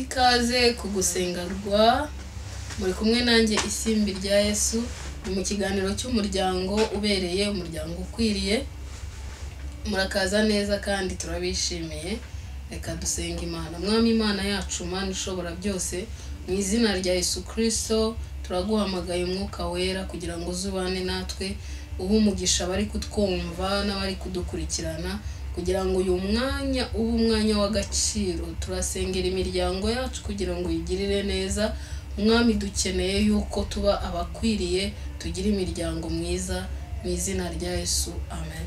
ikaze kugusengarwa muri kumwe nanjye isimbi rya Yesu mu kiganiro cy'umuryango ubereye umuryango ukwiriye. Murakaza neza kandi turabishimiye. Reka dusenga Imana. Mwami Imana yacu, Mana ishobora byose, mu izina rya Yesu Kristo turaguhamagaye umwuka wera kugira ngo uzubane natwe, uhe umugisha bari kutwumva n'abari kudukurikirana, kugira ngo uyu mwanya ube umwanya w'agaciro. Turasengera imiryango yacu kugira ngo yigirire neza. Mwami, dukeneye yuko tuba abakwiriye, tugira imiryango myiza, mu izina rya Yesu, amen.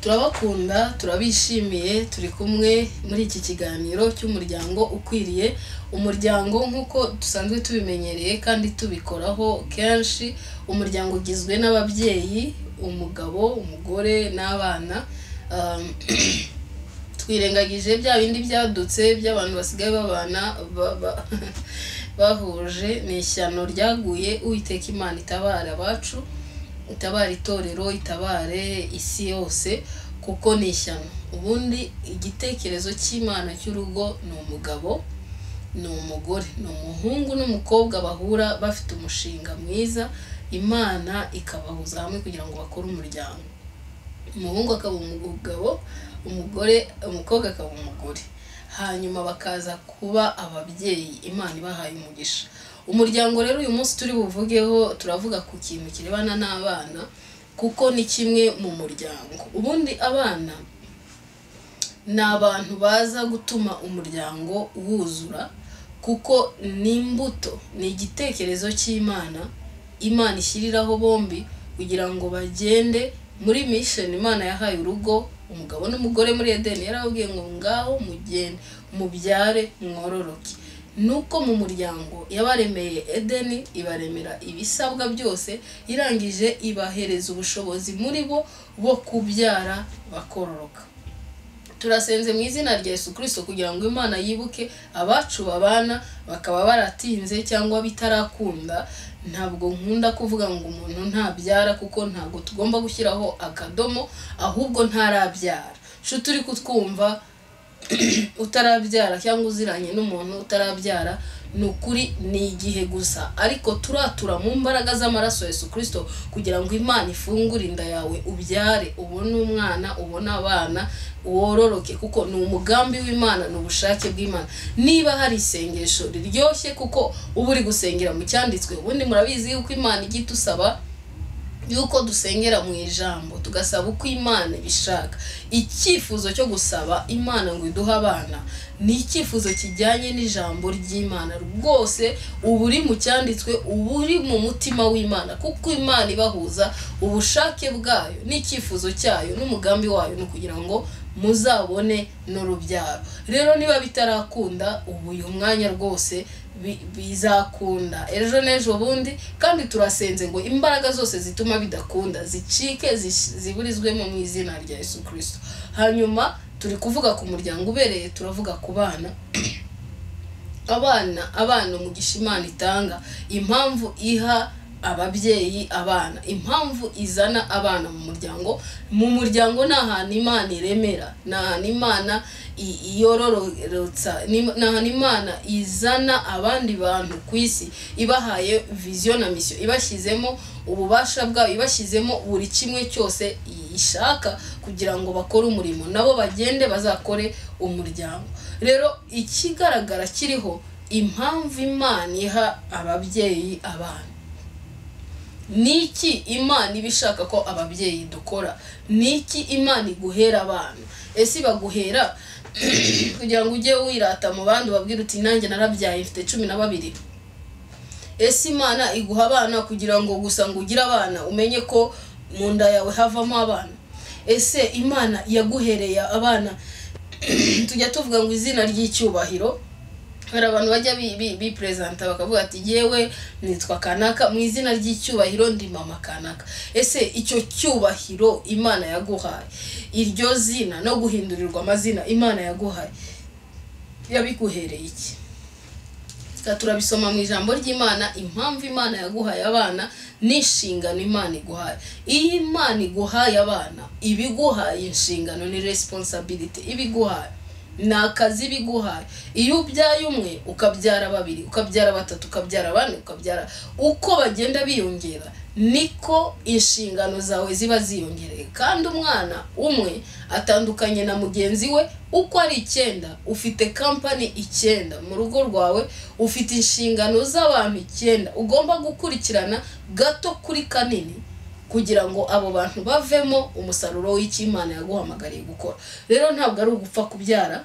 Turabakunda, turabishimiye, turi kumwe muri iki kiganiro cy'umuryango ukwiriye. Umuryango nk'uko dusanzwe tubimenyereye kandi tubikoraho kenshi, umuryango ugizwe n'ababyeyi, umugabo, umugore n'abana. Twirengagije bya bindi byadutse by'abantu basigaye babana bahuje. Ni ishyano ryaguye. Uwiteka Imana itabare abacu, itabare itorero, itabare isi yose, kuko ni ishyano. Ubundi igitekerezo cy'Imana cy'urugo ni umugabo, ni umugore, ni umuhungu n'umukobwa bahura bafite umushinga mwiza, Imana ikabahuza hamwe kugira ngo bakore umuryango. Umuhungu akaba umugabo, umukobwa akaba umugore, hanyuma bakaza kuba ababyeyi, Imana ibahaye umugisha. Umuryango rero uyu munsi turi buvugeho, turavuga ku kintu kirebana n'abana, kuko ni kimwe mu muryango. Ubundi abana ni abantu baza gutuma umuryango wuzura, kuko ni imbuto, ni igitekerezo cy'Imana. Imana ishyiriraho bombi kugira ngo bagende muri mission Imana yahaye urugo, umugabo n'umugore muri Edeni. Yarababwiye ngo ngaho mugende mubyare mwororoke. Nuko mu muryango yabaremeye Edeni, ibaremera ibisabwa byose, irangije ibahereza ubushobozi muri bo bwo kubyara bakororoka. Turasenze mu izina rya Yesu Kristo kugira ngo Imana yibuke abacu babana bakaba baratinze cyangwa bitarakunda. Ntabwo nkunda kuvuga ngo umuntu ntabyara, kuko ntabwo tugomba gushyiraho akadomo, ahubwo ntarabyara. Shuti uri kutwumva utarabyara cyangwa uziranye n'umuntu utarabyara, ni ukuri ni igihe gusa, ariko turatura mu mbaraga z'amaraso Yesu Kristo kugira ngo Imana ifungure inda yawe, ubyare, ubone umwana, ubone abana, wororoke, kuko ni umugambi w'Imana, ni ubushake bw'Imana. Niba hari isengesho riryoshye, kuko uba uri gusengera mu cyanditswe, ubundi murabizi yuko Imana ijya idusaba yuko dusengera mu ijambo, tugasaba uko Imana bishaka. Icyifuzo cyo gusaba Imana ngo iduhe abana ni icyifuzo kijyanye n'ijambo ry'Imana rwose. Ubu uri mu cyanditswe, ubu uri mu mutima w'Imana, kuko Imana ibahuza ubushake bwayo n'icyifuzo cyayo n'umugambi wayo, ni kugira ngo muzabone n'urubyaro. Rero niba bitarakunda, ubu uyu mwanya rwose bizakunda ejo n'ejo bundi, kandi turasenze ngo imbaraga zose zituma bidakunda zicike, ziburizwemo mu izina rya Yesu Kristo. Hanyuma turi kuvuga ku muryango ubereye, turavuga ku bana. Abana umugisha Imana itanga, impamvu iha ababyeyi abana, impamvu izana abana mu muryango ni ahantu Imana iremera, ni ahantu Imana iyororotsa, ni ahantu Imana izana abandi bantu ku isi, ibahaye vision na mission, ibashyizemo ububasha bwayo, ibashyizemo buri kimwe cyose ishaka kugira ngo bakore umurimo, nabo bagende bazakore umuryango. Rero ikigaragara kiriho impamvu Imana iha ababyeyi abana, niki Imana ibishaka ko ababyeyi dukora, niki Imana iguhera abana. Ese baguhera kugira ngo ujye wirata mu bandi babwira uti nanjye narabyaye mfite 12? Ese Imana iguha abana kugira ngo gusa ngo ugire abana umenye ko mu nda yawe havamo abana? Ese Imana yaguhereye abana tujya tuvuga ngo izina ry'icyubahiro. Hari abantu bajya bipresenta bakavuga ati yewe nitwa kanaka, mu izina ry'icyubahiro ndi mama kanaka. Ese icyo cyubahiro Imana yaguhaye, iryo zina no guhindurirwa amazina Imana yaguhaye, yabiguhereye iki? Turabisoma mu ijambo ry'Imana, impamvu Imana yaguhaye abana n'inshingano Imana iguhaye. Iyo Imana iguhaye abana, ibiguhaye inshingano, ni responsibility ibiguhaye. ni akazi biguhaye. Iyo ubyaye umwe ukabyara babiri, ukabyara batatu, ukabyara bane, ukabyara, uko bagenda biyongera niko inshingano zawe ziba ziyongereye. Kandi umwana umwe atandukanye na mugenzi we uko ari 9, ufite company 9 mu rugo rwawe, ufite inshingano z'abantu 9 ugomba gukurikirana gato kuri kanini kugira ngo abo bantu bavemo umusaruro w'Imana yaguhamagariye gukora. Rero ntabwo ari ugupfa kubyara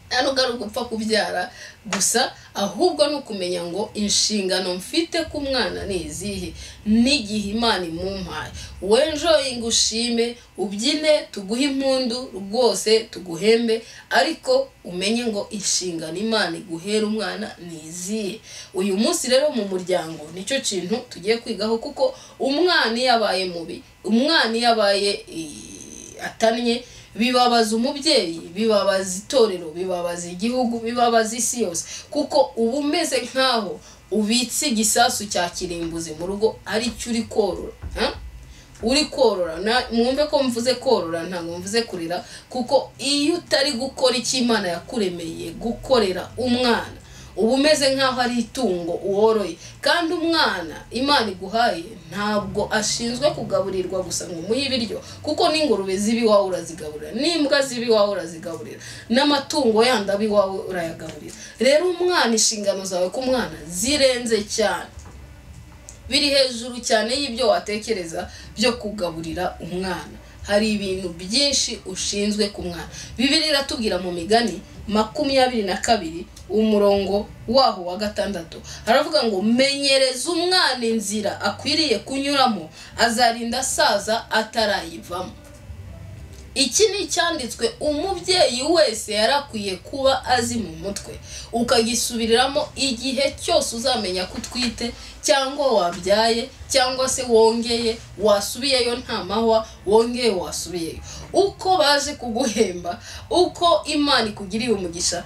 ntabwo ari ugupfa kubyara gusa, ahubwo no kumenya ngo inshingano mfite ku mwana ni izihe, n'igihe Imana imumpaye. Wenjoyinga, ushime, ubyine, tuguhe impundu rwose, tuguhembe, ariko umenye ngo inshingano Imana iguhera umwana ni izihe. Uyu munsi rero mu muryango nicyo kintu tugiye kwigaho, kuko umwana yabaye mubi, umwana yabaye atanye, bibabaza umubyeyi, bibabaza itorero, bibabaza igihugu, bibabaza isi yose, kuko uba umeze nkaho ubitse igisasu cya kirimbuzi mu rugo ari cyo uri korora. Uri korora, mwumve ko mvuze korora, ntabwo mvuze kurera, kuko iyo utari gukora icyo Imana yakuremeye gukorera umwana, uba umeze nkaho ari itungo uworoye. Kandi umwana Imana iguhaye ntabwo ashinzwe kugaburirwa gusa ngo umuhe ibiryo, kuko n'ingurube zibi wawe urazigaburira, n'imbwa zibi wawe urazigaburira, n'amatungo yandi abi wawe urayagaburira. Rero umwana, inshingano zawe ku mwana zirenze cyane, biri hejuru cyane y'ibyo watekereza byo kugaburira umwana. Hari ibintu byinshi ushinzwe ku mwana. Bibiliya iratubwira mu Migani 22 umurongo waho wa 6, haravuga ngo menyereza umwana inzira akwiriye kunyuramo, azarinda asaza atarayivamo. Iki ni cyanditswe umubyeyi wese yarakwiye kuba azi mu mutwe, ukagisubiriramo igihe cyose uzamenya kutwite, cyangwa wabyaye, cyangwa se wongeye wasubiyeyo nta mahwa, wongeye wasubiyeyo. Uko baje kuguhemba, uko Imana ikugiriye umugisha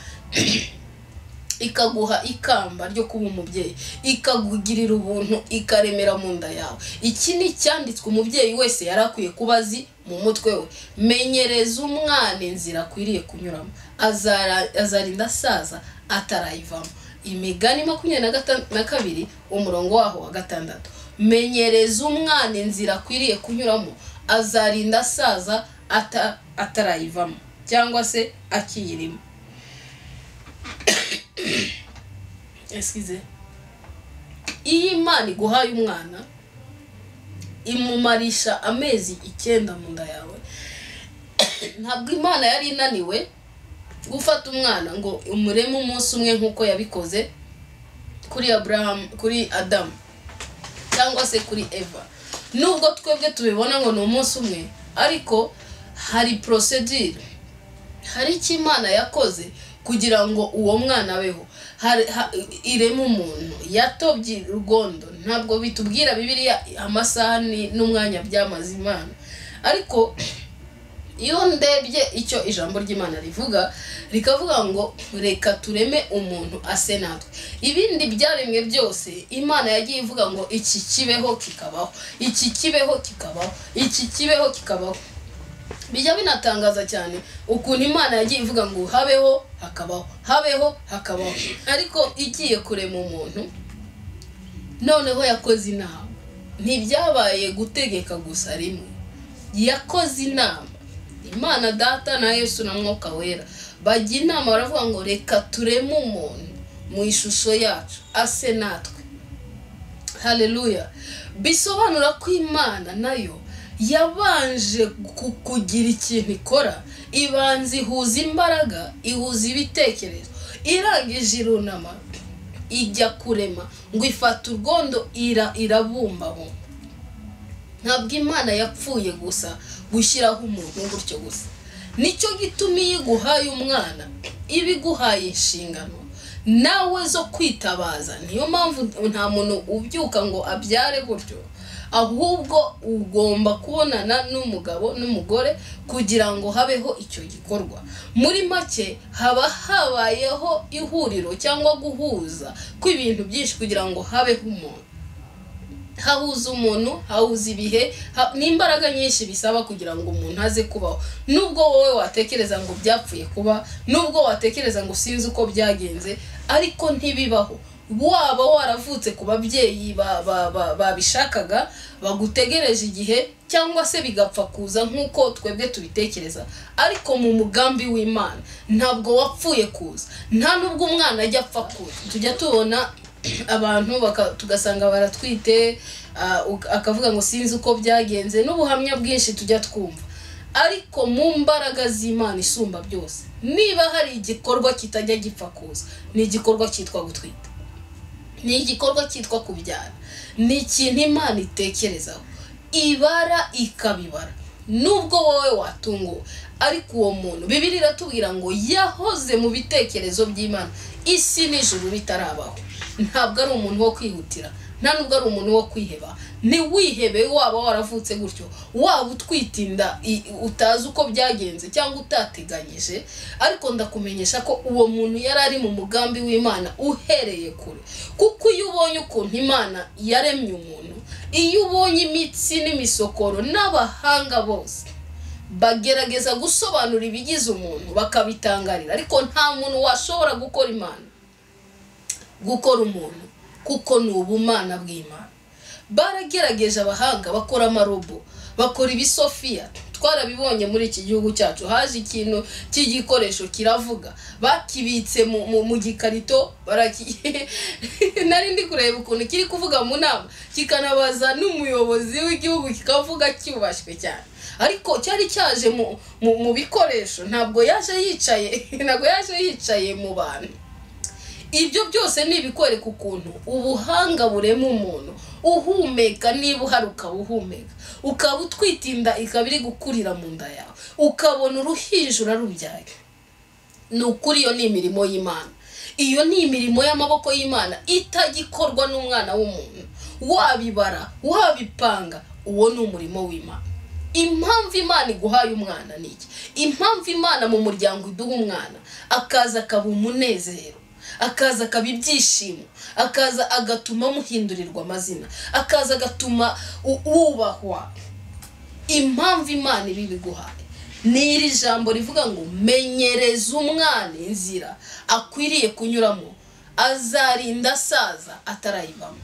ikaguha ikamba ryo kuba umubyeyi, ikagugirira ubuntu, ikaremera mu nda yawe. Iki ni cyanditswe umubyeyi wese yarakwiye kuba azi mu mutwe we. Menyereza umwana inzira akwiriye kunyuramo, azarinda asaza atarayivamo. Imigani 22 umurongo waho wa 6. Menyereza umwana inzira akwiriye kunyuramo, azarinda asaza atarayivamo, cyangwa se akiyirimo. Excuse. Iyi Imana iguhaye umwana, imumarisha amezi 9 mu nda yawe. Ntabwo Imana yari inaniwe gufata umwana ngo umureme umunsi umwe nkuko yabikoze kuri Abraham, kuri Adam, cyangwa se kuri Eva. Nubwo twebwe tubibona ngo ni umunsi umwe, ariko hari procedure, hari icyo Imana yakoze kugira ngo uwo mwana abeho. Ireme umuntu, yatobye rugondo. Ntabwo bitubwira Bibiliya amasaha n'umwanya byamaze Imana, ariko iyo ndebye icyo ijambo ry'Imana rivuga, rikavuga ngo reka tureme umuntu ase natwe. Ibindi byaremwe byose Imana yagiye ivuga ngo iki kibeho kikabaho, iki kibeho kikabaho, iki kibeho kikabaho. Bijya binatangaza cyane ukuntu Imana yagiye ivuga ngo habeho hakabaho, habeho hakabaho. Ariko igiye kurema umuntu, noneho yakoze inama. Ntibyabaye gutegeka gusa rimwe, yakoze inama. Imana Data na Yesu na Mwuka Wera bajya inama, baravuga ngo reka tureme umuntu mu ishusho yacu ase natwe. Haleluya. Bisobanura ko Imana nayo yabanje kugira ikintu ikora, ibanza ihuza imbaraga, ihuza ibitekerezo, irangije irunama ijya kurema, ngo ifata urwondo irabumbabumba. Ntabwo Imana yapfuye gusa gushyiraho umuntu gutyo gusa. Nicyo gituma iyo iguhaye umwana, ibiguhaye inshingano nawe zo kwitabaza. Niyo mpamvu nta muntu ubyuka ngo abyare gutyo, ahubwo ugomba kubonana n'umugabo n'umugore kugira ngo habeho icyo gikorwa. Muri make haba habayeho ihuriro cyangwa guhuza kw'ibintu byinshi kugira ngo habeho umuntu. hahuza umuntu, hahuza ibihe, n'imbaraga nyinshi bisaba kugira ngo umuntu aze kubaho. Nubwo wowe watekereza ngo byapfuye kuba, nubwo watekereza ngo sinzi uko byagenze, ariko ntibibaho. Waba waravutse ku babyeyi babishakaga, bagutegereje igihe, cyangwa se bigapfa kuza nk'uko twebwe tubitekereza, ariko mu mugambi w'Imana ntabwo wapfuye kuza. Nta nubwo umwana ajya apfa kuza. Tujya tubona abantu tugasanga baratwite, akavuga ngo sinzi uko byagenze, n'ubuhamya bwinshi tujya twumva. Ariko mu mbaraga z'Imana isumba byose, niba hari igikorwa kitajya gipfa kuza, ni igikorwa cyitwa gutwita, ni igikorwa cyitwa kubyara. Ni ikintu Imana itekerezaho, ibara ikabibara. Nubwo wowe watunguwe, ariko uwo muntu Bibiliya iratubwira ngo yahoze mu bitekerezo by'Imana isi n'ijuru bitarabaho. Ntabwo ari umuntu wo kwihutira, nta nubwo ari umuntu wo kwiheba. Ni wihebe waba waravutse gutyo, waba utwitinda utazi uko byagenze cyangwa utateganyije, ariko ndakumenyesha ko uwo muntu yari ari mu mugambi w'Imana uhereye kure. Kuko iyo ubonye ukuntu Imana yaremye umuntu, iyo ubonye imitsi n'imisokoro, n'abahanga bose bagerageza gusobanura ibigize umuntu bakabitangarira, ariko nta muntu washobora gukora umuntu, kuko ni ubumana bw'Imana. Baragerageje abahanga, bakora amarobo, bakora ibisofiya. Twarabibonye muri iki gihugu cyacu, haje ikintu cy'igikoresho kiravuga, bakibitse mu gikarito, nari ndi kureba ukuntu kiri kuvuga mu nama, kikanabaza n'umuyobozi w'igihugu, kikavuga cyubashywe cyane. Ariko cyari cyaje mu bikoresho, ntabwo yaje yicaye mu bantu. Ibyo byose ni ibikwereka ukuntu ubuhanga burema umuntu. Uhumeka, niba uharuka uhumeka, ukaba utwitinda ikaba iri gukurira mu nda yawe, ukabona uruhinja urarubyaye, ni ukuri iyo ni imirimo y'Imana. Iyo ni imirimo y'amaboko y'Imana itagikorwa n'umwana w'umuntu. Wabibara, wabipanga, uwo ni umurimo w'Imana. Impamvu Imana iguhaye umwana ni iki? Impamvu Imana mu muryango iduha umwana, akaza akaba umunezero, akaza akaba ibyishimo, akaza agatuma muhindurirwa amazina, akaza agatuma wubahwa. Impamvu Imana ibiguhaye ni iri jambo rivuga ngo menyereza umwana inzira akwiriye kunyuramo, azarinda asaza atarayivamo.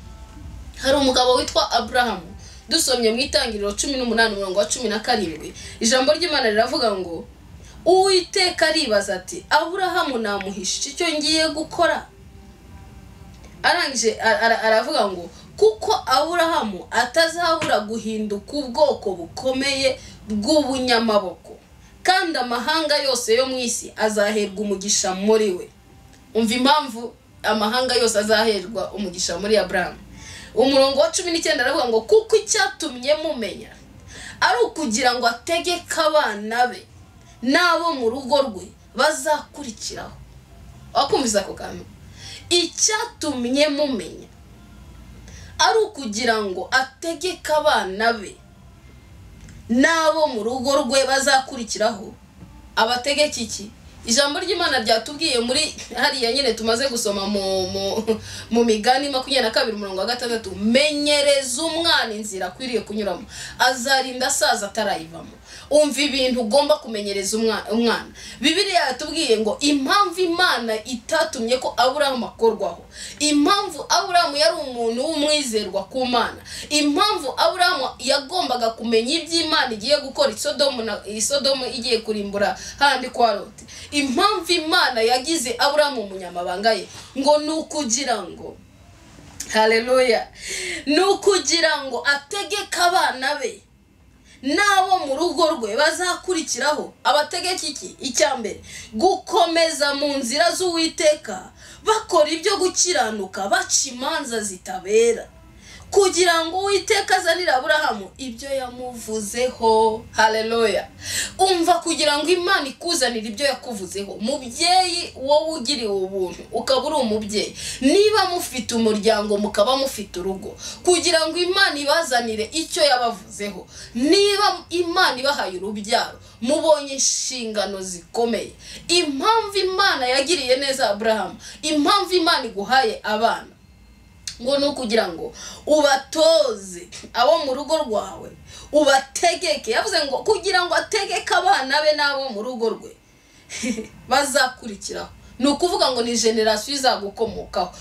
Hari umugabo witwa Aburahamu, dusomye mu Itangiriro 18:17, ijambo ry'Imana riravuga ngo Uwiteka aribaza ati, Aburahamu namuhisha icyo ngiye gukora? Arangije aravuga ngo kuko Aburahamu atazabura guhinduka ubwoko bukomeye bw'ubunyamaboko, kandi amahanga yose yo mu isi azaherwa umugisha muri we. Umva impamvu amahanga yose azaherwa umugisha muri Aburahamu. Umurongo wa 19 aravuga ngo kuko icyatumye mumenya ari ukugira ngo ategeke abana be n'abo mu rugo rwe bazakurikiraho. Wakumvise ako kantu? Icyatumye mumenya ari ukugira ngo ategeke abana be n'abo mu rugo rwe bazakurikiraho. Abategeke iki? Ijambo ry'Imana ryatubwiye muri hariya nyine tumaze gusoma mu Migani 22:6, menyereza umwana inzira akwiriye kunyuramo, azarinda asaza atarayivamo. Umva ibintu ugomba kumenyereza umwana. Bibiliya yatubwiye ngo impamvu Imana itatumye ko Aburahamu akorwaho, impamvu Aburahamu yari umuntu w'umwizerwa ku Mana, impamvu Aburahamu yagombaga kumenya iby'Imana igiye gukora Isodomu igiye kurimbura handi kwa Loti, impamvu Imana yagize Aburahamu umunyamabanga ye, ngo nukugira ngo, haleluya, nukugira ngo ategeke abana be n'abo mu rugo rwe bazakurikiraho. Abategeke iki? Icyambere, gukomeza mu nzira z'Uwiteka, bakora ibyo gukiranuka, baca imanza zitabera, kugira ngo Uwiteka azanire Aburahamu ibyo yamuvuzeho. Haleluya. Umva, kugira ngo Imana ikuzanire ibyo yakuvuzeho. Mubyeyi wowe ugiriwe ubuntu ukaba uri umubyeyi, niba mufite umuryango mukaba mufite urugo, kugira ngo Imana ibazanire icyo yabavuzeho. Niba Imana ibahaye urubyaro, mubonye inshingano zikomeye. Impamvu Imana yagiriye neza Aburahamu, impamvu Imana iguhaye abana, ngo nukugira ngo ubatoze abo mu rugo rwawe, ubategeke. Yavuze ngo kugira ngo ategeke abana be n'abo mu rugo rwe bazakurikiraho. Nukuvuga ngo ni generation izagukomokaho.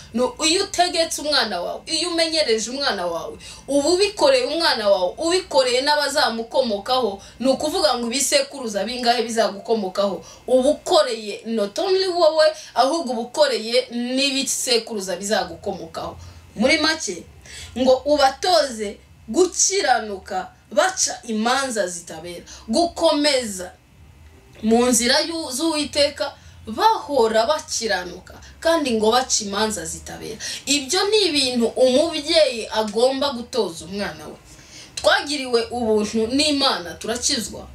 Iyo utegetse umwana wawe, iyo umenyereje umwana wawe, ubu bikoreye umwana wawe, ubikoreye n'abazamukomokaho, nukuvuga ngo ibisekuruza bingahe bizagukomokaho. Ubukoreye not only wowe, ahubwo ubukoreye n'ibisekuruza bizagukomokaho. Muri make ngo ubatoze gukiranuka, baca imanza zitabera, gukomeza mu nzira z'Uwiteka, bahora bakiranuka kandi ngo baca imanza zitabera. Ibyo ni ibintu umubyeyi agomba gutoza umwana we. Twagiriwe ubuntu n'Imana turakizwa.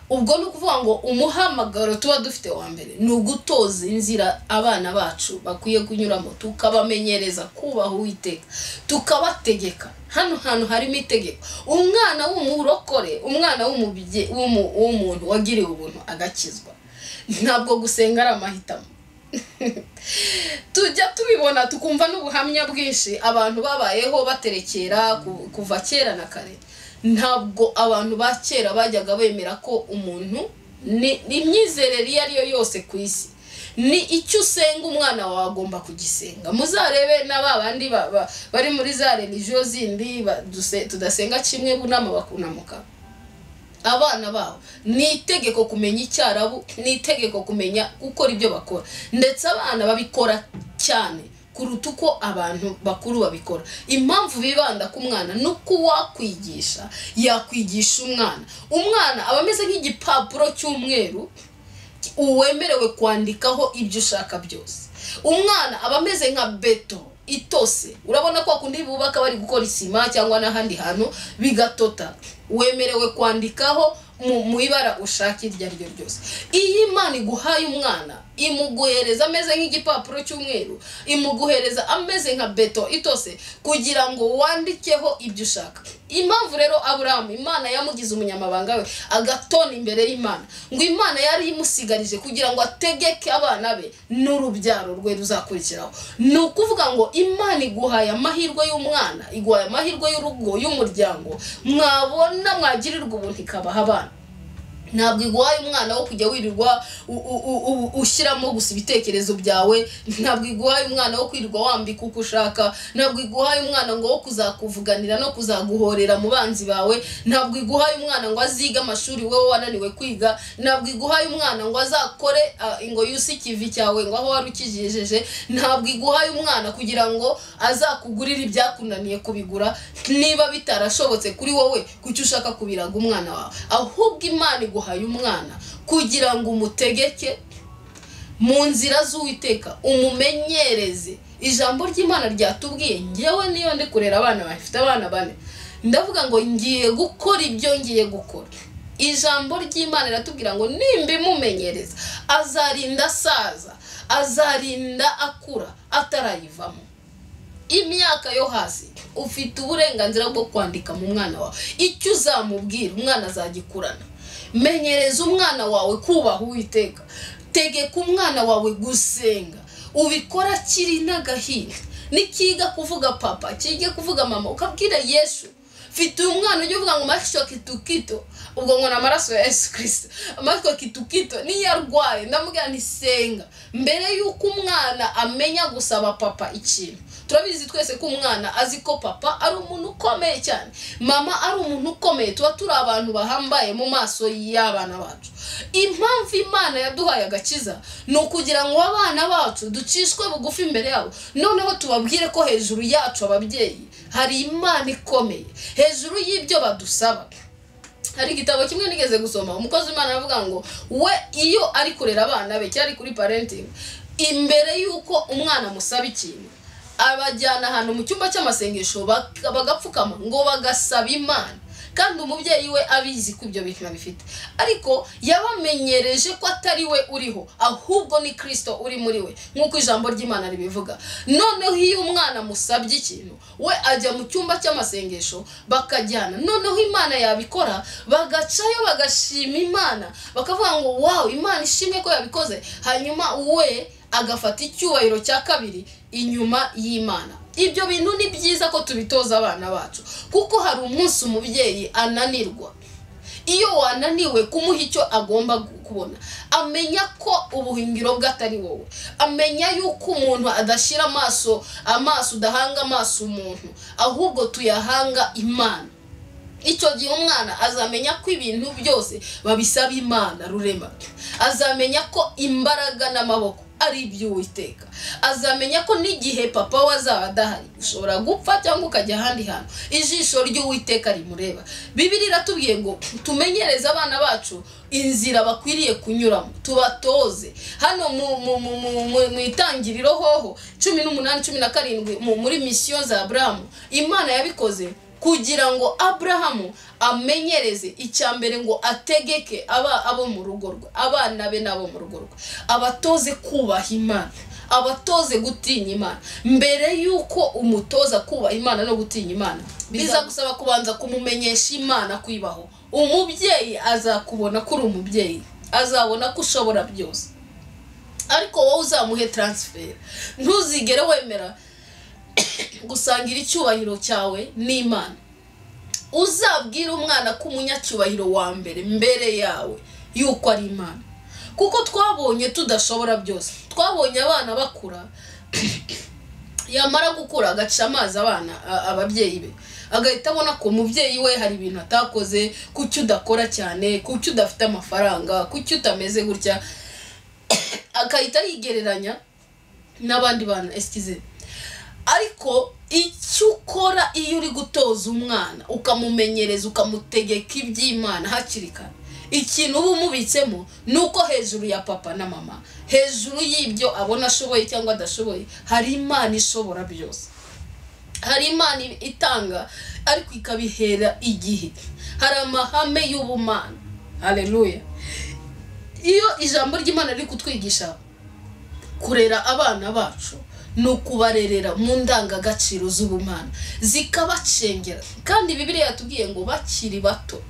Ubwo nukuvuga ngo umuhamagaro tuba dufite wa mbere ni ugutoza inzira abana bacu bakwiye kunyuramo, tukabamenyereza kubaha Uwiteka, tukabategeka. Hano hantu harimo itegeko. Umwana w'umurokore, umwana w'umuntu wagiriwe ubuntu agakizwa, ntabwo gusenga ari amahitamo. Tujya tubibona tukumva n'ubuhamya bwinshi abantu babayeho baterekera kuva kera na kare. Ntabwo abantu ba kera bajyaga bemera ko umuntu ni imyizerere iyo ari yo yose ku isi, ni icyo usenga umwana wawe agomba kugisenga. Muzarebe n'abandi bari muri za religion zindi tudasenga kimwe bunama bakunamuka. Abana babo ni itegeko kumenya icyarabu, ni itegeko kumenya gukora ibyo bakora, ndetse abana babikora cyane kuruta uko abantu bakuru babikora. Impamvu bibanda ku mwana nuko wakwigisha yakwigisha umwana aba ameze nk'igipapuro cy'umweru uwemerewe kwandikaho ibyo ushaka byose. Umwana aba ameze nka beto itose. Urabona ko kundi bubaka bari gukora isima cyangwa n'ahandi hantu bigatota, wemerewe kwandikaho mu ibara ushaka iryo ari ryo ryose. Iyi Imana iguhaye umwana, imuguhereza ameze nk'igipapuro cy'umweru, imuguhereza ameze nka beto itose kugira ngo wandikeho ibyo ushaka. Impamvu rero Aburahamu Imana yamugize umunyamabanga we agatona imbere y'Imana, ngo Imana yari imusigarije kugira ngo ategeke abana be n'urubyaro rwe ruzakurikiraho. Nukuvuga ngo Imana iguhaye amahirwe y'umwana, iguhaye amahirwe y'urugo, y'umuryango, mwabona mwagirirwa ubuntu ikabaha abana. Ntabwo iguhaye umwana wo kujya wirirwa ushyiramo gusa ibitekerezo byawe, ntabwo iguhaye umwana wo kwirirwa wambika uko ushaka, ntabwo iguhaye umwana ngo wo kuzakuvuganira no kuzaguhorera mu banzi bawe, ntabwo iguhaye umwana ngo azige amashuri wowe wananiwe kwiga, ntabwo iguhaye umwana ngo azakore ngo yusi kivi cyawe ngo aho wari ukijejeje, ntabwo iguhaye umwana kugira ngo azakugurira ibyakunaniye kubigura niba bitarashobotse kuri wowe kuki ushaka kubiraga umwana wawe. Ahubwo Imana iguhaye umwana kugira ngo umutegeke mu nzira z'Uwiteka, umumenyereze. Ijambo ry'Imana ryatubwiye, ngewe niyo ndi kurera abana bafite abana bane, ndavuga ngo ngiye gukora ibyo ngiye gukora. Ijambo ry'Imana riratubwira ngo nimba imumenyereza azarinda asaza, azarinda akura atarayivamo. Imyaka yo hasi ufite uburenganzira bwo kwandika mu mwana wawe icyo uzamubwira, umwana azagikurana. Menyereza umwana wawe kubaha Uwiteka, tegeka umwana wawe gusenga, ubikora kiri n'agahinda, nikiga kuvuga papa, kige kuvuga mama, ukabwira Yesu. Fite umwana ujye uvuga ngo mashyo kitukito, ubwo ngo namaraso ya Yesu Kristo. Amashyo kitukito ni yarwaye, ndamubwira ni senga mbere yuko umwana amenya gusaba papa ikintu. Turabizi twese ko umwana azi ko papa ari umuntu ukomeye cyane, mama ari umuntu ukomeye, tuba turi abantu bahambaye mu maso y'abana bacu. Impamvu Imana yaduhaye agakiza ni ukugira ngo abana bacu ducishwe bugufi imbere yabo, noneho tubabwire ko hejuru yacu ababyeyi hari Imana ikomeye, hejuru y'ibyo badusaba. Hari igitabo kimwe nigeze gusoma, umukozi w'Imana aravuga ngo we iyo ari kurera abana be, cyari kuri parenting, imbere yuko umwana musaba ikintu abajyana hano mu cyumba cy'amasengesho bagapfukama ngo bagasaba Imana, kandi umubyeyi we abizi ko ibyo bintu bifite, ariko yabamenyereje ko atari we uriho, ahubwo ni Kristo uri muri we, nk'uko ijambo ry'Imana ribivuga. Noneho iyo umwana musabye ikintu, we ajya mu cyumba cy'amasengesho bakajyana, noneho Imana yabikora bagacayo bagashima Imana, bakavuga ngo wow, Imana ishimye ko yabikoze, hanyuma we agafata icyubahiro cya kabiri inyuma y'Imana. ibyo bintu ni byiza ko tubitoza abana bacu, kuko hari umunsi umubyeyi ananirwa. Iyo wananiwe kumuha icyo agomba kubona, amenya ko ubuhingiro bwe atari wowe, amenya yuko umuntu adashira amaso udahanga amaso umuntu, ahubwo tuyahanga Imana. Icyo gihe umwana azamenya ko ibintu byose babisaba Imana rurema, azamenya ko imbaraga n'amaboko ari iby'Uwiteka, azamenya ko n'igihe papa we azaba adahari ushobora gupfa cyangwa ukajya ahandi hantu, ijisho ry'Uwiteka rimureba. Bibiliya iratubwiye ngo tumenyereze abana bacu inzira bakwiriye kunyuramo, tubatoze. Hano mu itangiriro hoho 18-17 muri misiyo za Abrahamu, Imana yabikoze kugira ngo Abrahamu amenyereze icyambere ngo ategeke abo mu rugo rwe, abana be nabo mu rugo rwe, abatoze kubaha Imana, abatoze gutinya Imana. Mbere yuko umutoza kubaha Imana no gutinya Imana, biza gusaba kubanza kumumenyesha Imana kwibaho. Umubyeyi azakubona ko uri umubyeyi, azabona ko ushobora byose, ariko wowe uzamuhe transfer. Ntuzigere wemera gusangira icyubahiro cyawe n'Imana. Uzabwira umwana ko umunyacyubahiro wa mbere yawe yuko ari Imana, kuko twabonye tudashobora byose. Twabonye abana bakura, yamara gukura agaca amazi ababyeyi be, agahita abona ko umubyeyi we hari ibintu atakoze, kuki udakora cyane, kuki udafite amafaranga, kuki utameze gutya, akahita yigereranya n'abandi bana. Ariko icyo ukora iyo uri gutoza umwana ukamumenyereza, ukamutegeka iby'Imana hakiri kare, ikintu uba umubitsemo nuko hejuru ya papa na mama, hejuru y'ibyo abona ashoboye cyangwa adashoboye, hari Imana ishobora byose. Hari Imana itanga ariko ikabihera igihe, hari amahame y'ubumana. Haleluya. Iyo ijambo ry'Imana riri kutwigisha kurera abana bacu, nukubarerera mu ndangagaciro z'ubumana, zikabacengera. Kandi Bibiliya yatubwiye ngo bakiri bato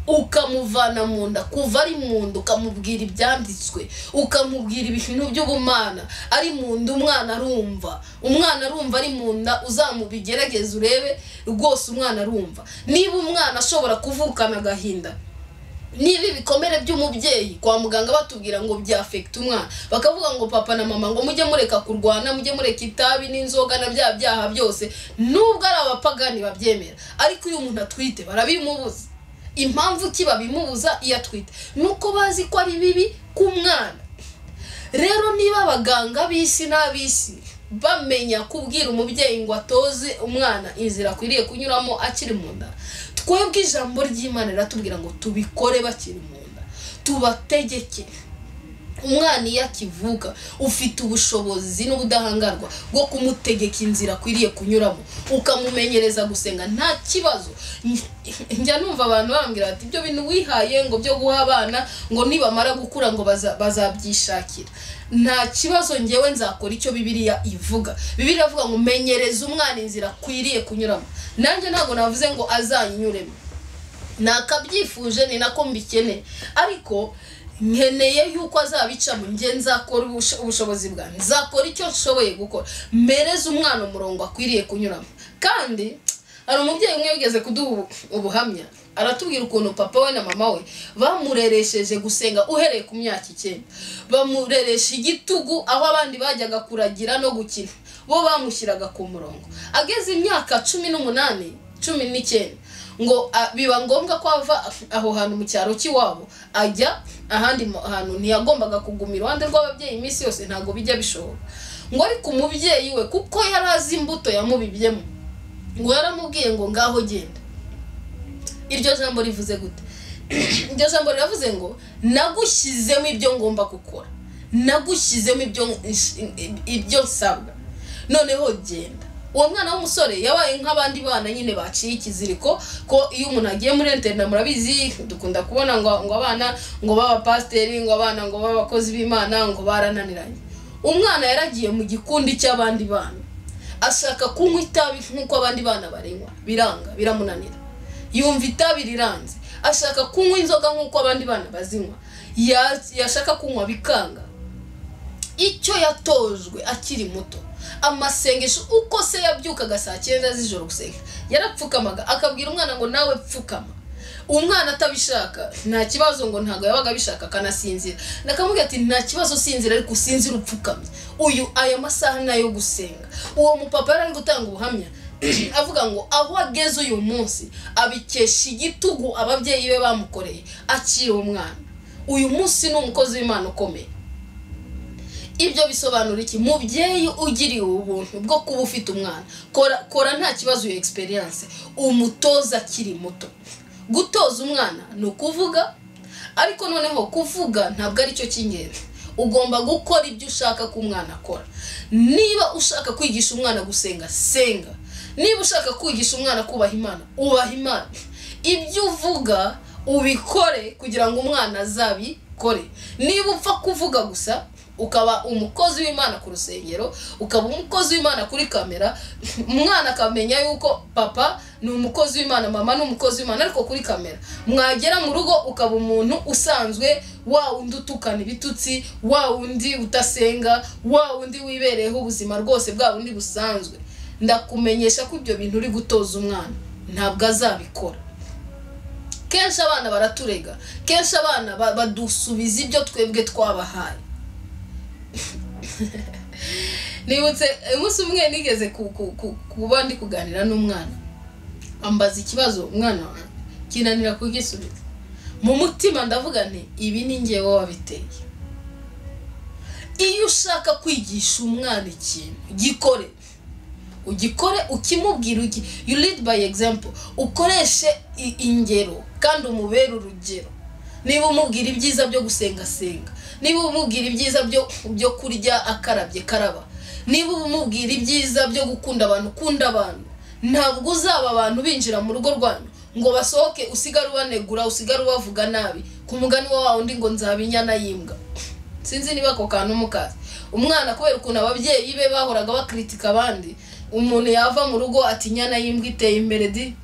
ukamuvana mu nda, kuva ari mu nda ukamubwira ibyanditswe, ukamubwira ibintu by'ubumana ari mu nda. Umwana arumva ari mu nda, uzamubigerageze urebe rwose umwana arumva. Niba umwana ashobora kuvukana agahinda, niba ibikomere by'umubyeyi kwa muganga batubwira ngo byafekta umwana, bakavuga ngo papa na mama ngo mujye mureka kurwana, mujye mureka itabi n'inzoga na bya byaha byose, nubwo ari abapagani babyemera, ariko iyo umuntu atwite barabimubuza. Impamvu ki babimubuza iyo atwite? Nuko bazi ko ari bibi ku mwana. Rero niba abaganga b'isi n'ab'isi bamenya kubwira umubyeyi ngo atoze umwana inzira akwiriye kunyuramo akiri mu nda, twebwe ijambo ry'Imana riratubwira ngo tubikore bakiri mu nda, tubategeke. Umwana iyo akivuka ufite ubushobozi n'ubudahangarwa bwo kumutegeka inzira akwiriye kunyuramo, ukamumenyereza gusenga nta kibazo. Njya numva abantu bambwira bati ibyo bintu wihaye ngo byo guha abana ngo nibamara gukura ngo bazabyishakira. Nta kibazo, ngewe nzakora icyo Bibiliya ivuga. Bibiliya ivuga ngo menyereza umwana inzira akwiriye kunyuramo. Nanjye ntabwo navuze ngo azanyuremo, nakabyifuje ni nako mbikene, ariko nkeneye yuko azabicamo. Nge nzakora ubushobozi bwanjye, nzakora icyo nshoboye gukora, mpereza umwana umurongo akwiriye kunyuramo. Kandi hari umubyeyi umwe wigeze kuduha ubuhamya, aratubwira ukuntu papa we na mama we bamureresheje gusenga uhereye ku myaka 9. Bamureresha igitugu, aho abandi bajyaga kuragira no gukina, bo bamushyiraga ku murongo. Ageze imyaka 18, 19 ngo biba ngombwa ko ava aho hantu mu cyaro cy'iwabo ajya ahandi hantu. Ntiyagombaga kuguma iruhande rw'ababyeyi iminsi yose, ntago bijya bishoboka. Ngo ariko umubyeyi we kuko yarazi imbuto yamubibyemo, ngo yaramubwiye ngo ngaho genda. Iryo jambo rivuze gute? Iryo jambo riravuze ngo nagushyizemo ibyo ngomba gukora, nagushyizemo ibyo nsabwa, noneho genda. Uwo mwana w'umusore yabaye nk'abandi bana nyine baciye ikiziriko, ko iyo umuntu agiye muri internet murabizi dukunda kubona ngo abana ngo baba pasiteri, ngo abana ngo baba abakozi b'Imana ngo barananiranye. Umwana yaragiye mu gikundi cy'abandi bana, ashaka kunywa itabi nk'uko abandi bana barenywa, biranga, biramunanira. Yumva itabi riranze, ashaka kunywa inzoga nk'uko abandi bana bazinywa, yashaka kunywa bikanga. icyo yatojwe akiri muto. Amasengesho uko se yabyukaga saa 9 z'ijoro gusenga, yarapfukamaga akabwira umwana ngo nawe pfukama. Umwana atabishaka nta kibazo, ngo ntago yabaga bishaka kanasinzira, nakamubwira ati nta kibazo sinzira, ariko usinzira upfukamye. Uyu aya masaha nayo gusenga. Uwo mupapa yari gutanga ubuhamya avuga ngo aho ageze uyu munsi abikesha igitugu ababyeyi be bamukoreye akiri umwana. Uyu munsi ni umukozi w'Imana ukomeye. Ibyo bisobanura iki? Mubyeyi ugiriye ubuntu bwo kuba ufite umwana, kora nta kibazo, iyo experience umutoza akiri muto. Gutoza umwana ni ukuvuga, ariko noneho kuvuga ntabwo ari cyo cy'ingenzi. Ugomba gukora ibyo ushaka ko umwana akora. Niba ushaka kwigisha umwana gusenga, senga. Niba ushaka kwigisha umwana kubaha Imana, ubaha Imana. Ibyo uvuga ubikore kugira ngo umwana azabikore. Niba upfa kuvuga gusa, ukaba umukozi w'Imana ku rusengero, ukaba umukozi w'Imana kuri kamera, umwana akamenya yuko papa ni umukozi w'Imana, mama ni umukozi w'Imana, ariko kuri kamera mwagera mu rugo ukaba umuntu usanzwe, wa undi utukana ibitutsi, wa undi utasenga, wa undi wibereyeho ubuzima rwose bwa undi busanzwe. Ndakumenyesha ko ibyo bintu uri gutoza umwana ntabwo azabikora. Kenshi abana baraturega, kenshi abana badusubiza ibyo twebwe twabahaye. Nibutse umunsi umwe nigeze kuba ndi kuganira n'umwana, ambaza ikibazo, umwana kinanira kugisubiza. Mu mutima ndavuga nti ibi ni ngewe wabiteye. Iyo ushaka kwigisha umwana ikintu, ugikore ukimubwira uki, you lead by example. Ukoreshe ingero kandi umubere urugero. Niba umubwira ibyiza byo gusenga, senga. Niba umubwira ibyiza byo kurya akarabye, karaba. Niba umubwira ibyiza byo gukunda abantu, kunda abantu. Ntabwo uzaba abantu binjira mu rugo rwanyu ngo basohoke usigara ubanegura, usigara ubavuga nabi, ku mugani wa wundi ngo nzabinyana yimbwa. Sinzi niba ko kantu mukazi. Umwana kubera ukuntu ababyeyi be bahoraga bakritika abandi, umuntu yava mu rugo ati nyana yimbwa iteye imbere di.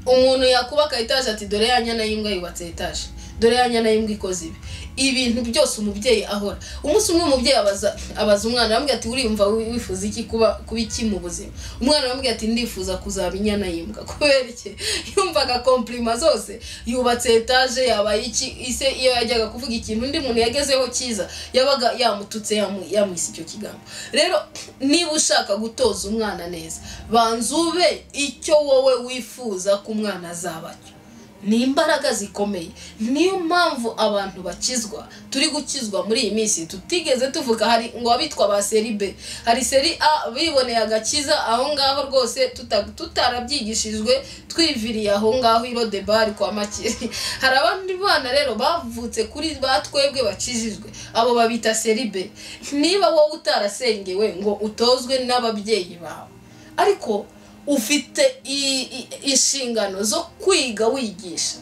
Umuntu yakubaka etaje ati dore ya nyana yimbwa yubatse etaje, dore ya nyana yimbwa ikoze ibi. Ibintu byose umubyeyi ahora. Umunsi umwe umubyeyi abaza umwana, aramubwira ati uriyumva wifuza iki kuba iki mu buzima? Umwana aramubwira ati ndifuza kuzaba inyana yimbwa. Kubera iki? Yumvaga compliment zose, yubatse etaje, yabaye iki. Ise iyo yajyaga kuvuga ikintu undi muntu yagezeho cyiza, yabaga yamututse, yamwise icyo kigambo. Rero niba ushaka gutoza umwana neza, banzube icyo wowe wifuza ku mwana azabacyo. Ni imbaraga zikomeye. Niyo mpamvu abantu bakizwa, turi gukizwa muri iyi minsi tutigeze tuvuga. Hari ngo abitwa ba seri B, hari seri A biboneye agakiza aho ngaho rwose tutarabyigishijwe, twiviriye aho ngaho Irodebari kwa Makiri. Hari abandi bana rero bavutse kuri batwebwe bakijijwe, abo babita seri B. Niba wowe utarasengewe ngo utozwe n'ababyeyi bawe, ariko ufite inshingano zo kwiga wigisha,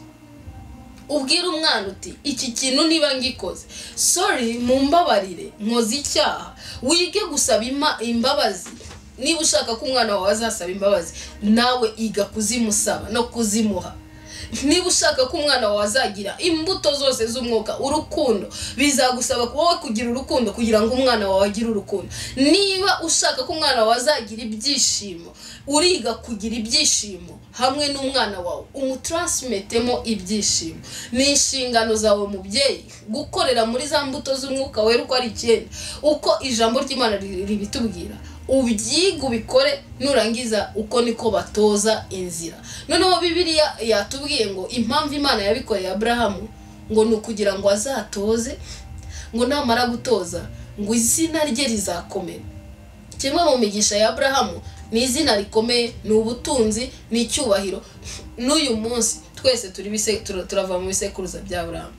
ubwira umwana uti iki kintu niba ngikoze, sorry mumbabarire nkoze icyaha. Wige gusaba imbabazi. Niba ushaka ko umwana wawe azasaba imbabazi, nawe iga kuzimusaba no kuzimuha. Niba ushaka ko umwana wawe azagira imbuto zose z'umwuka, urukundo, bizagusaba wowe kugira urukundo kugira ngo umwana wawe agire urukundo. Niba ushaka ko umwana wawe azagira ibyishimo, uriga kugira ibyishimo hamwe n'umwana wawe, umutransmetemo ibyishimo. Ni inshingano zawe mubyeyi gukorera muri za mbuto z'umwuka wera uko ari 9, uko ijambo ry'Imana ribitubwira. Ubyiga ubikore, nurangiza uko niko batoza inzira. Noneho Bibiliya yatubwiye ngo impamvu Imana yabikoreye Abrahamu ngo ni ukugira ngo azatoze, ngo namara gutoza ngo izina rye rizakomera. Kimwe mu migisha ya Abrahamu ni izina rikomeye, ni ubutunzi, ni icyubahiro. N'uyu munsi twese turava mu bisekuruza bya Abrahamu.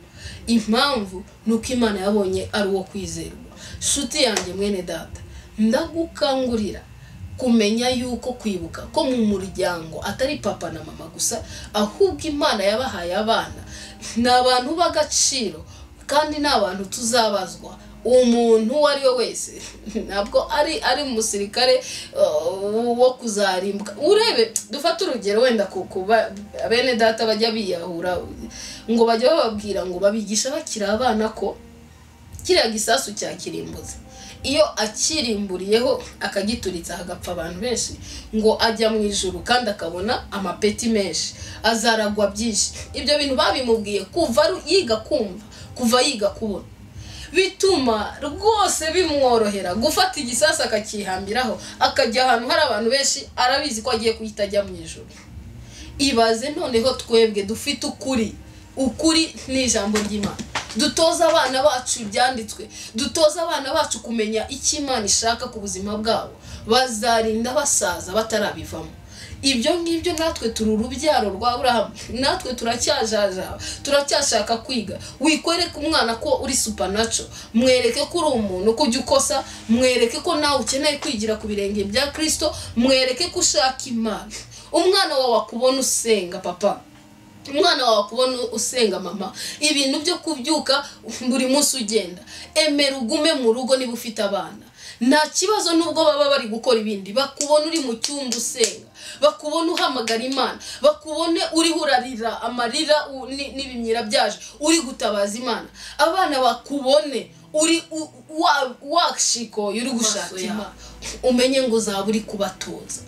Impamvu nuko Imana yabonye ari uwo kwizerwa. Shuti yanjye mwene data, ndagukangurira kumenya yuko kwibuka ko mu muryango atari papa na mama gusa, ahubwo Imana yabahaye abana. Ni abantu b'agaciro kandi ni abantu tuzabazwa. Umuntu wari we wese ntabwo ari umusirikare wo kuzarimbwa. Urebe dufata urugero wenda kuba bene data bajya biyahura ngo bajya bababwira ngo babigisha bakira abana ko kiriya gisasu cya kirimbuzi iyo akirimburiyeho akagituritsa hagapfa abantu benshi ngo ajya mu ijuru kandi akabona amapeti menshi azaragwa byinshi. Ibyo bintu babimubwiye kuva yiga kumva, kuva yiga kubona, bituma rwose bimworohera gufata igisasa akakihambiraho akajya ahantu hari abantu benshi, arabizi ko agiye kuhita ajya mu ijuru. Ibaze noneho twebwe dufite ukuri ni ijambo ry'Imana, dutoza abana bacu ibyanditswe, dutoza abana bacu kumenya icyo Imana ishaka ku buzima bwabo, bazarinda basaza batarabivamo. Ibyo ngibyo natwe turi urubyaro rwa Aburahamu, natwe turacyajaja, turacyashaka kwiga. Wikwereka umwana ko uri supernatural, mwereke ko uri umuntu, kujya ukosa, mwereke ko nawe ukeneye kwigira ku birenge bya Kristo, mwereke ko ushaka Imana. Umwana wawe akubona usenga papa, umwana wawe akubona usenga mama, ibintu byo kubyuka buri munsi ugenda, emera ugume mu rugo niba ufite abana. Nta kibazo nubwo baba bari gukora ibindi, bakubona uri mu cyumba usenga, bakubona uhamagara Imana, bakubone uri hurarira amarira n'ibimyira byaje uri gutabaza Imana. Abana bakubone uri wakshiko uri gushaka Imana, umenye ngo uzaba uri kubatoza.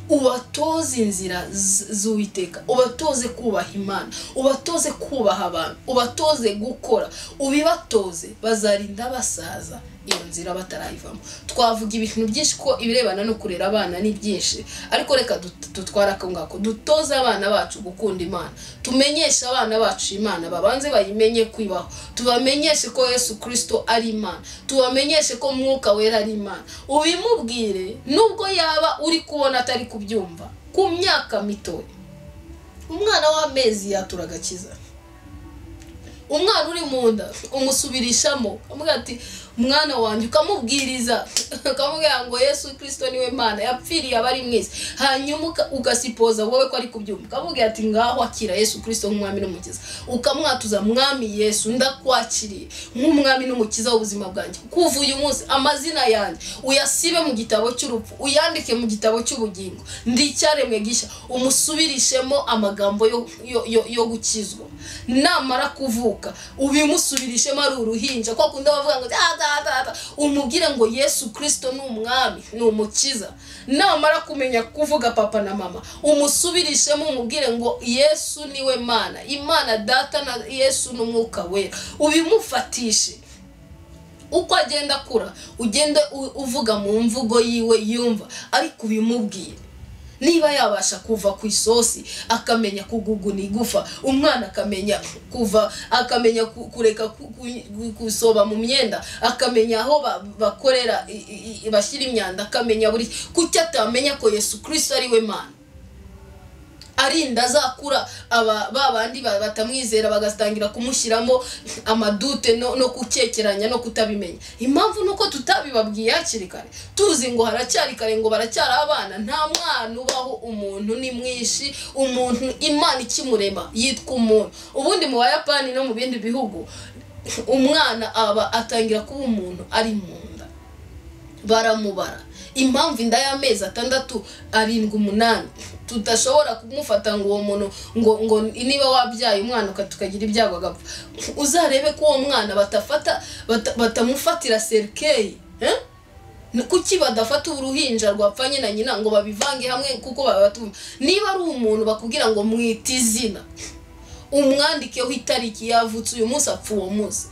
Ubatoze inzira z'Uwiteka, ubatoze kubaha Imana, ubatoze kubaha abantu, ubatoze gukora, ubibatoze, bazarinda basaza iyo nzira batarayivamo. Twavuga ibintu byinshi ko ibirebana no kurera abana ni byinshi, ariko reka dutwara akangako, dutoze abana bacu gukunda Imana, tumenyeshe abana bacu Imana, babanze bayimenye kwibaho, tubamenyeshe ko Yesu Kristo ari Imana, tubamenyeshe ko Mwuka Wera ari Imana. Ubimubwire nubwo yaba uri kubona atari kubyumva. Ku myaka mito, umwana w'amezi yaturagakiza, umwana uri mu nda umusubirishamo, amuga ati mwana wanjye, ukamubwiriza, ukamubwira ngo Yesu Kristo niwe Mana, yapfiriye abari mwese, hanyuma ugasipoza wowe ko ari kubyumva, ukamubwira ati ngaho akira Yesu Kristo nk'umwami n'umukiza, ukamwatuza mwami Yesu, ndakwakiriye nk'umwami n'umukiza w'ubuzima bwanjye. Kuva uyu munsi amazina yanjye uyasibe mu gitabo cy'urupfu, uyandike mu gitabo cy'ubugingo, ndicyaremwe gishya. Umusubirishemo amagambo yo gukizwa. Namara kuvuka ubimusubirishemo ari uruhinja, kwa kundi bavuga ngo umubwire ngo Yesu Kristo ni umwami, ni umukiza. Namara kumenya kuvuga papa na mama, umusubirishemo umubwire ngo Yesu niwe Mana, Imana Data na Yesu n'Umwuka Wera. Ubimufatishe uko agenda akura, ugende uvuga mu mvugo yiwe yumva, ariko ubimubwire. Niba yabasha kuva ku isosi akamenya kuguguna igufa, umwana akamenya kuva, akamenya kureka kusoba mu myenda, akamenya aho bakorera bashyira imyanda, akamenya buri kucyo atamenya ko Yesu Kristo ari we Mana. Arinda azakura babandi batamwizera bagastangira kumushyiramo amadute no kucekeranya no kutabimenya. Impamvu nuko tutabibabwiye hakiri kare, tuzi ngo haracyari kare, ngo baracyari abana. Nta mwana ubaho, umuntu ni mwishi, umuntu Imana ikimurema yitwa umuntu. Ubundi mu Bayapani no mu bindi bihugu umwana aba atangira kuba umuntu ari mu nda, baramubara. Impamvu inda y'amezi 6, 7, 8 tudashobora kumufata ngo uwo muntu ngo niba wabyaye umwana tukagira ibyago agapfa. Uzarebe ko uwo mwana batamufatira serikeyi, kuki badafata uruhinja rwapfanye na nyina ngo babivange hamwe, kuko babatuma. Niba ari umuntu bakubwira ngo mwite izina, umwandikeho itariki yavutse, uyu munsi apfa uwo munsi,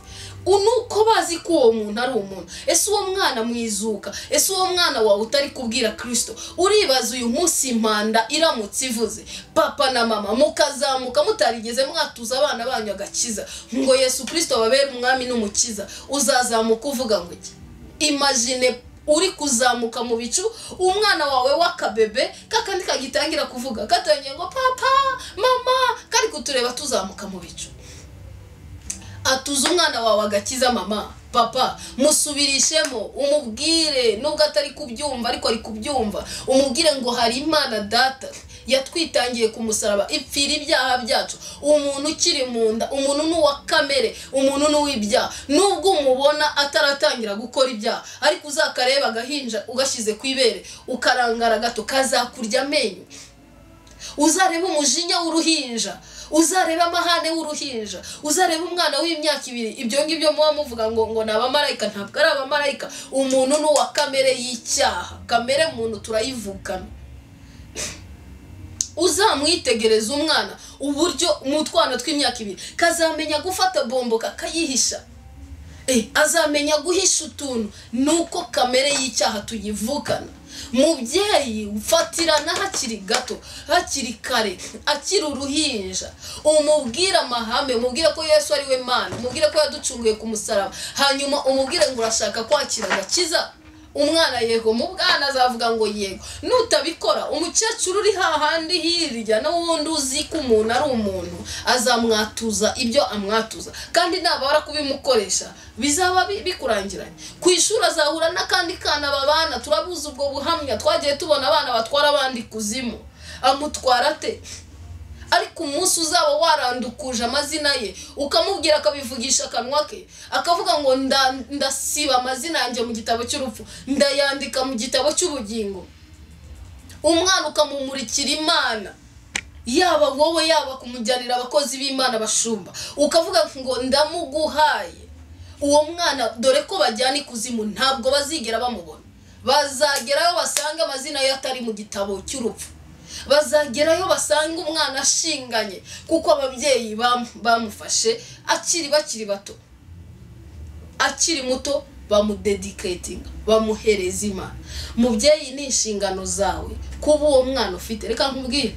unuko bazi ko uwo muntu ari umuntu. Ese uwo mwana mwizuka, ese uwo mwana wawe utari kubwira Kristo, uribaza uyu munsi impanda iramutse ivuze, papa na mama mukazamuka mutarigeze mwatuza abana banyu agakiza ngo Yesu Kristo babere umwami n'umukiza, uzazamuka uvuga ngo iki? Imagine uri kuzamuka mu bicu, umwana wawe wakabebe kakandi kagitangira kuvuga, katangiye ngo papa mama, kari kutureba tuzamuka mu bicu. Atuza umwana wawe agakiza mama papa, musubirishemo, umubwire nubwo atari kubyumva ariko ari kubyumva. Umubwire ngo hari Imana Data yatwitangiye ku musaraba, ipfira ibyaha byacu. Umuntu ukiri mu nda, umuntu n'uwa kamere, umuntu n'uw'ibyaha, nubwo umubona ataratangira gukora ibyaha, ariko uzakareba agahinja ugashyize ku ibere ukarangara gato kazakurya amenyo. Uzareba umujinya w'uruhinja uzareba amahane w'uruhinja, uzareba umwana w'imyaka 2. Ibyo ngibyo muba muvuga ngo ni abamarayika, ntabwo ari abamarayika. Umuntu n'uwa kamere y'icyaha, kamere muntu turayivukana. Uzamwitegereza umwana uburyo mu twana tw'imyaka 2 kazamenya gufata bombo kakayihisha, azamenya guhisha utuntu. Nuko kamere y'icyaha tuyivukana. Mubyeyi ufatirana hakiri gato, hakiri kare, akiri uruhinja, umubwira amahame, umubwira ko Yesu ari we Mana, umubwira ko yaducunguye ku musaraba, hanyuma umubwire ngo urashaka kwakira agakiza. Umwana yego, mu bwana azavuga ngo yego. Nutabikora umukecuru uri hahandi hirya n'uwundi uzi ko umuntu ari umuntu azamwatuza ibyo amwatuza, kandi nabara kubimukoresha bizaba bikurangiranye. Ku ishuri azahura n'akandi kana babana, turabuza ubwo buhamya, twagiye tubona abana batwara abandi kuzimu. Amutwara te? Ariko umunsi uzaba warandukuje amazina ye, ukamubwira akabivugisha akanwa ke, akavuga ngo ndasiba amazina yanjye mu gitabo cy'urupfu, ndayandika mu gitabo cy'ubugingo. Umwana ukamumurikira Imana, yaba wowe yaba kumujyanira abakozi b'Imana bashumba, ukavuga ngo ndamuguhaye. Uwo mwana dore ko bajyana ikuzimu ntabwo bazigera bamubona. Bazagerayo basanga amazina ye atari mu gitabo cy'urupfu. Bazagerayo basanga umwana ashinganye, kuko ababyeyi bamufashe bakiri bato, akiri muto, bamudedicatinga, bamuhereza Imana. Mubyeyi ni inshingano zawe kuba uwo mwana ufite. Reka nkubwire,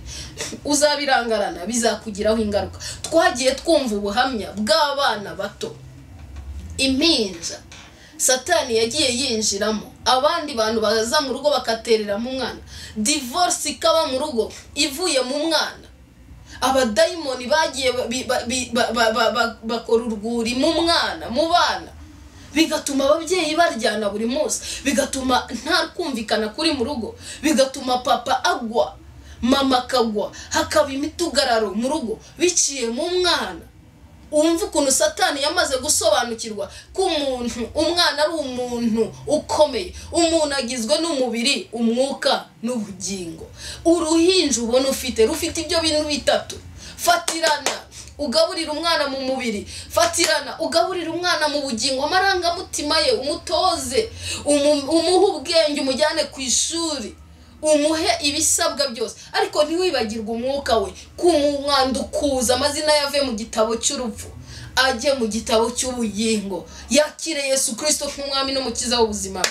uzabirangarana bizakugiraho ingaruka. Twagiye twumva ubuhamya bw'abana bato, impinja Satani yagiye yinjiramo, abandi bantu baza mu rugo bakaterera mu mwana, divorce ikaba mu rugo ivuye mu mwana. Abadayimoni bagiye bakora urwuri mu mwana, mu bana, bigatuma ababyeyi baryana buri munsi, bigatuma nta kumvikana kuri mu rugo, bigatuma papa agwa, mama akagwa, hakaba imitugararo mu rugo biciye mu mwana. Umva ukuntu Satani yamaze gusobanukirwa ko umwana ari umuntu ukomeye. Umuntu agizwe n'umubiri, umwuka n'ubugingo. Uruhinja ubona ufite rufite ibyo bintu bitatu. Fatirana ugaburira umwana mu mubiri, fatirana ugaburira umwana mu bugingo, amarangamutima ye umutoze, umuhe ubwenge, umujyane ku ishuri, umuhe ibisabwa byose, ariko ntiwibagirwe umwuka we, kumwandukuza amazina yave mu gitabo cy'urupfu ajye mu gitabo cy'ubugingo, yakire Yesu Kristo nk'umwami n'umukiza w'ubuzima.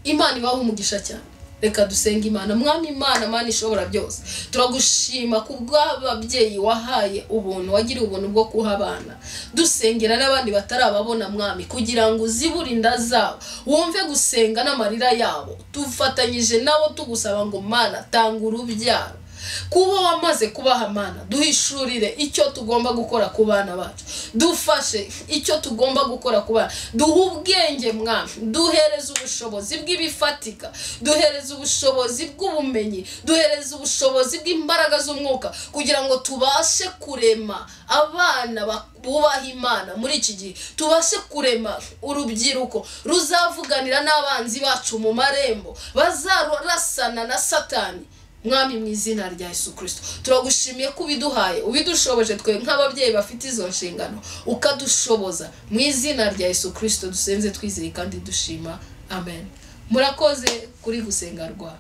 Imana ibaho umugisha cyane. Reka dusenga Imana. Mwami Imana, Mana ishobora byose, turagushima kubw'ababyeyi wahaye ubuntu, wagiriye ubuntu bwo kuha abana. Dusengera n'abandi batarababona Mwami, kugira ngo uzibure inda zabo, wumve gusenga n'amarira yabo. Tufatanyije nabo tugusaba ngo Mana tanga urubyaro. Kuba wamaze kubaha Mana, duhishurire icyo tugomba gukora ku bana bacu, dufashe icyo tugomba gukora ku bana, duhe ubwenge Mwami, duhereze ubushobozi bw'ibifatika, duhereze ubushobozi bw'ubumenyi, duhereze ubushobozi bw'imbaraga z'umwuka, kugira ngo tubashe kurema abana bubaha Imana muri iki gihe, tubashe kurema urubyiruko ruzavuganira n'abanzi bacu mu marembo, bazarasana na Satani. Mwami mu izina rya Yesu Kristo, turagushimiye ko ubiduhaye, ubidushoboje twe nk'ababyeyi bafite izo nshingano, ukadushoboza. Mu izina rya Yesu Kristo dusenze twizeye kandi dushima. Amen. Murakoze kuri gusenga rwa